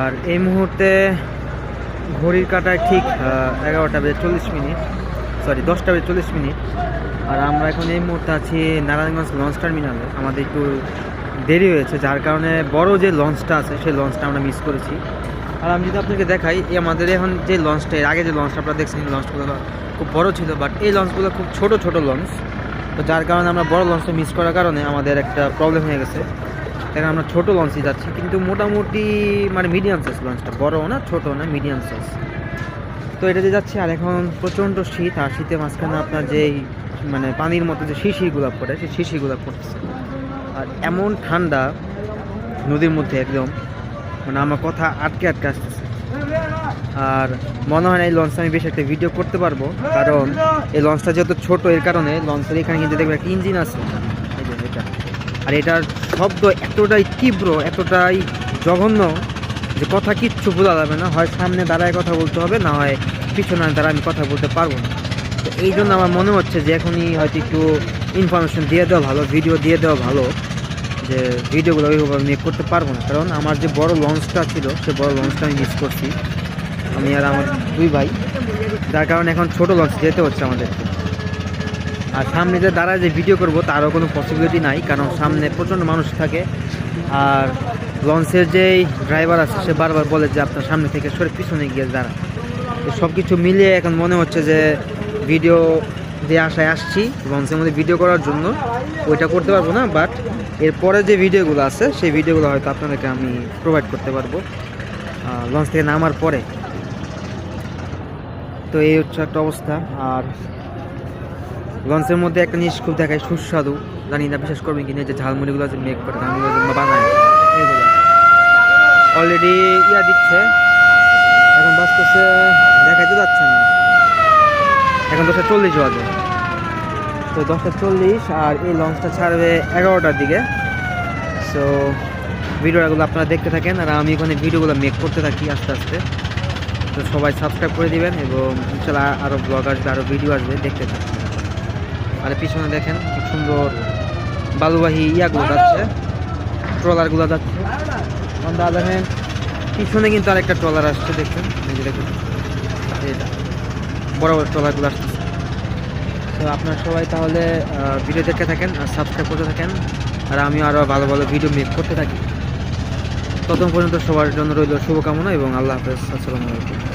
আর এই মুহূর্তে ঘড়ির কাঁটায় ঠিক 11:40, সরি 10:40। আর আমরা এখন এই মুহূর্তে আছি নারায়ণগঞ্জ লঞ্চ টার্মিনালে। আমাদের একটু দেরি হয়েছে, যার কারণে বড় যে লঞ্চটা আছে সেই লঞ্চটা আমরা মিস করেছি। আর আমি যদি আপনাকে দেখাই, এই আমাদের এখন যে লঞ্চটা, এর আগে যে লঞ্চটা আপনারা দেখছেন, এই লঞ্চগুলো খুব বড় ছিল, বাট এই লঞ্চগুলো খুব ছোট ছোট লঞ্চ। তো যার কারণে আমরা বড় লঞ্চটা মিস করার কারণে আমাদের একটা প্রবলেম হয়ে গেছে। এখন আমরা ছোটো লঞ্চে যাচ্ছি, কিন্তু মোটামুটি মানে মিডিয়াম সাইজ লঞ্চটা, বড়ও না ছোটো না, মিডিয়াম সাইজ। তো এটাতে যাচ্ছি। আর এখন প্রচণ্ড শীত, আর শীতের মাঝখানে আপনার যেই মানে পানির মতো যে শিশিগুলো পড়ে, সেই শিশিগুলো পড়তেছে। আর এমন ঠান্ডা নদীর মধ্যে, একদম মানে আমার কথা আটকে আটকে আসতেছে। আর মনে হয় না এই লঞ্চটা আমি বেশ একটা ভিডিও করতে পারবো, কারণ এই লঞ্চটা যেহেতু ছোটো, এর কারণে লঞ্চের এখানে কিন্তু দেখবে একটা ইঞ্জিন আছে, এই যে এটা। আর এটার শব্দ এতটাই তীব্র, এতটাই জঘন্য যে কথা কিচ্ছু বোঝা যাবে না। হয় সামনে দাঁড়ায় কথা বলতে হবে, না হয় পিছনে দাঁড়ায় আমি কথা বলতে পারবো না। তো এই জন্য আমার মনে হচ্ছে যে এখনই হয়তো একটু ইনফরমেশন দিয়ে দেওয়া ভালো, ভিডিও দিয়ে দেওয়া ভালো। যে ভিডিওগুলো ওইভাবে আমি করতে পারবো না, কারণ আমার যে বড় লঞ্চটা ছিল, সে বড় লঞ্চটা আমি মিস করছি, আমি আর আমার দুই ভাই। যার কারণে এখন ছোট লঞ্চ যেতে হচ্ছে আমাদেরকে। আর সামনে যে দাঁড়ায় যে ভিডিও করবো তারও কোনো পসিবিলিটি নাই, কারণ সামনে প্রচণ্ড মানুষ থাকে। আর লঞ্চের যেই ড্রাইভার আছে সে বারবার বলে যে আপনার সামনে থেকে সরে পিছনে গিয়ে দাঁড়ান। তো সব কিছু মিলিয়ে এখন মনে হচ্ছে যে ভিডিও যে আশায় আসছি লঞ্চের মধ্যে ভিডিও করার জন্য, ওইটা করতে পারবো না। বাট এরপরে যে ভিডিওগুলো আছে সেই ভিডিওগুলো হয়তো আপনাদেরকে আমি প্রোভাইড করতে পারবো লঞ্চ থেকে নামার পরে। তো এই হচ্ছে একটা অবস্থা। আর লঞ্চের মধ্যে একটা জিনিস খুব দেখায় সুস্বাদু, জানি না বিশ্বাস করবেন কিনা, যে ঝালমুড়িগুলো আছে মেক করে ঝালমুড়ি বানায়, এইগুলো অলরেডি দিচ্ছে। এখন বাজতেছে, দেখাইতে যাচ্ছে না, এখন 10:40 বাজে। তো 10:40, আর এই লঞ্চটা ছাড়বে 11টার দিকে। সো ভিডিওগুলো আপনারা দেখতে থাকেন, আর আমি ওখানে ভিডিওগুলো মেক করতে থাকি আস্তে আস্তে। তো সবাই সাবস্ক্রাইব করে দিবেন, এবং ইনশাআল্লাহ আরও ব্লগ আসবে, আরও ভিডিও আসবে, দেখতে থাকবেন। আর পিছনে দেখেন কি সুন্দর বালুবাহী ইয়াগুলো যাচ্ছে, ট্রলারগুলো যাচ্ছে। দেখেন পিছনে কিন্তু আরেকটা ট্রলার আসছে, দেখছেন, দেখুন এটা বড় বড় ট্রলারগুলো আসতেছে। তো আপনারা সবাই তাহলে ভিডিও দেখতে থাকেন আর সাবস্ক্রাইব করতে থাকেন, আর আমি আরও ভালো ভালো ভিডিও মেক করতে থাকি। ততক্ষণ পর্যন্ত সবার জন্য রইল শুভকামনা, এবং আল্লাহ হাফেজ। আসসালামু আলাইকুম।